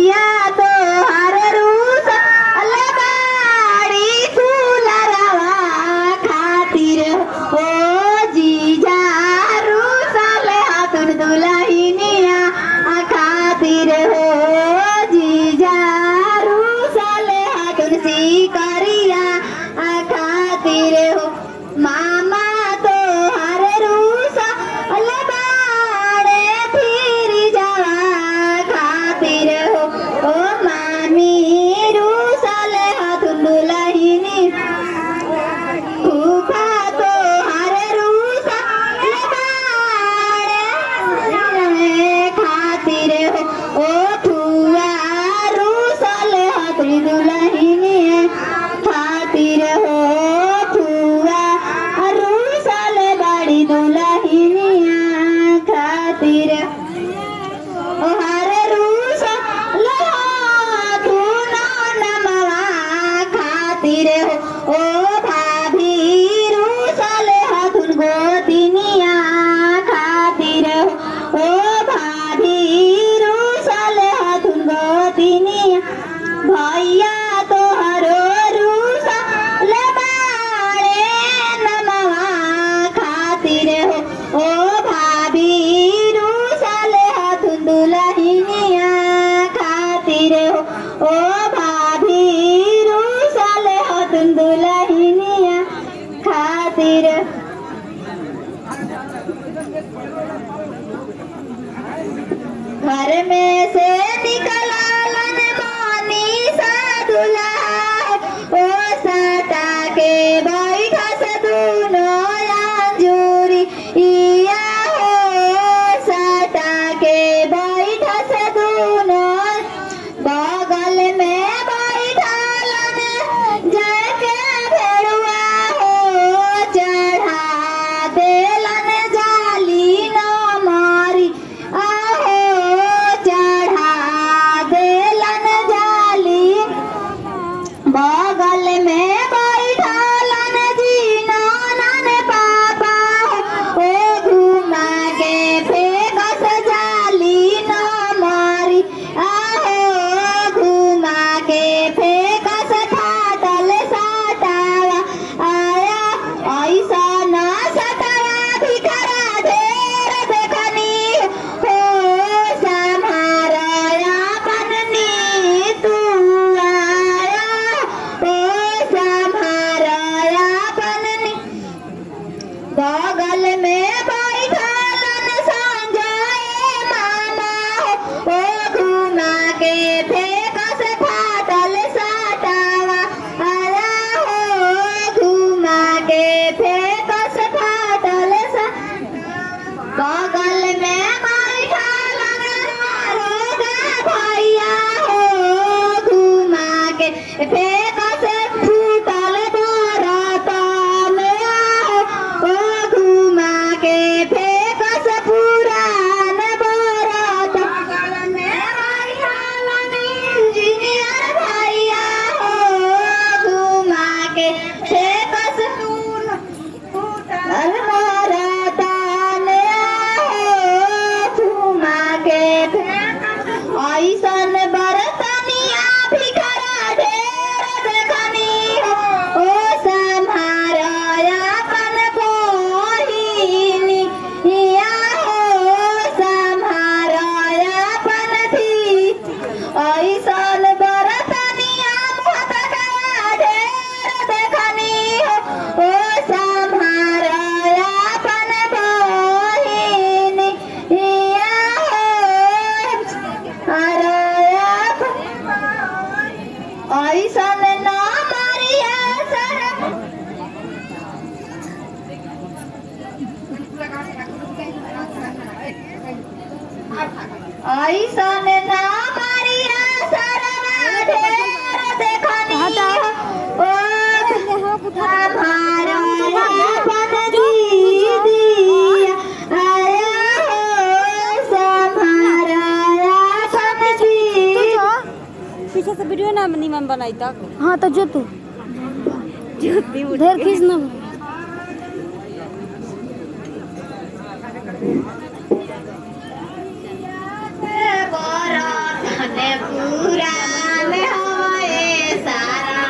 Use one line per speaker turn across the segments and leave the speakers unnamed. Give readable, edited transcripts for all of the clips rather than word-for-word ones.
भैया तो हर रूस लबाड़ी फूलरवा खातिर हो जीजा रूसल हाथुन दुलहिनिया खातिर हो जीजा रूसल हाथुन सिकरिया खातिर हो मामा तो हर रूस लबाड़े फिर जावा खातिर हो ओ मामी रूसल हाथुन दुलहिनी फूफा तो हर रूस लबाड़े खातिर हो ओ फुआ रूसल हाथुन दुलहिनी खातिर हो फुआ रूसल बड़ी दुलहिनिया खातिर ओ हर रूस लहाथुन नमवा खातिर हो ओ भाभी रूसल हाथुन गोतिनिया खातिर हो ओ भाभी रूसल हाथुन गोतिनिया भैया तो हरो रूस लबाड़े नमवा खातिर हो ओ भाभी रूसल हाथुन दुलहिनिया खातिर हो ओ भाभी रूसल हाथुन दुलहिनिया खातिर घर में से निकलालन मानी सा दुल्हा ओ साटा के बैठा से दोनों अंजूरी इया हो साटा के बैठा से दोनों बगल में बैठालन जाके भेड़ुआ हो चढ़ा देलन जाली न मारी आहो चढ़ा देलन जाली बगल में बैठालन जीनानन पापा ओ घुमा के फेंकस जाली न मारी आहो घुमा के फेंकस फाटल साटावा आया ऐसा ना सतावा भिखरा ढेर देखनी हो सम्हारा अपन नीतू आया ओ सम्हारा अपन बगल में बैठालन संजय मामा ओ घुमा के फेंकस फाटल साटावा आया हो घुमा के फेंकस फाटल सा बगल में बैठालन रोगा भैया हो घुमा के फेंकस फूटल बरत में ओ घुमा के फेंकस पुरान बरत बगल में बैठालन इंजीनियर भैया हो घुमा के फेंकस फूटल बरत में घुमा के ऐसन बरतनिया भिखरा ढेर देखनी हो ओ सम्हारा अपन बहिनी या हो सम्हारा अपन धी ऐसन बरतनिया मुहतकरा ढेर देखनी हो ओ सम्हारा अपन बहिनी या हो ऐसन ना मारिया ऐसन ना मारिया सरवा ढेर देखनी हो ओ हमारा अपन दीदी आया हो सम्हारा अपन दीदी
पीछे से वीडियो ना निमन बनाई तक।
हाँ तो जो तू ढेर खींच ना
बरतने पुराण हवे सारा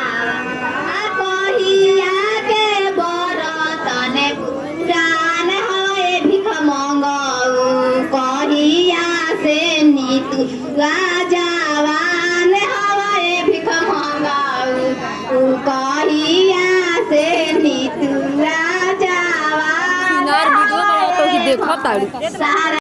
कहिया के बरतन पुराण हवे भिख मंगऊ कहिया से नीतु जवान हवे भिख मंगऊ कहिया से नीतु जवान
सिनार वीडियो बनाओ तो कि देखा तारू
सारा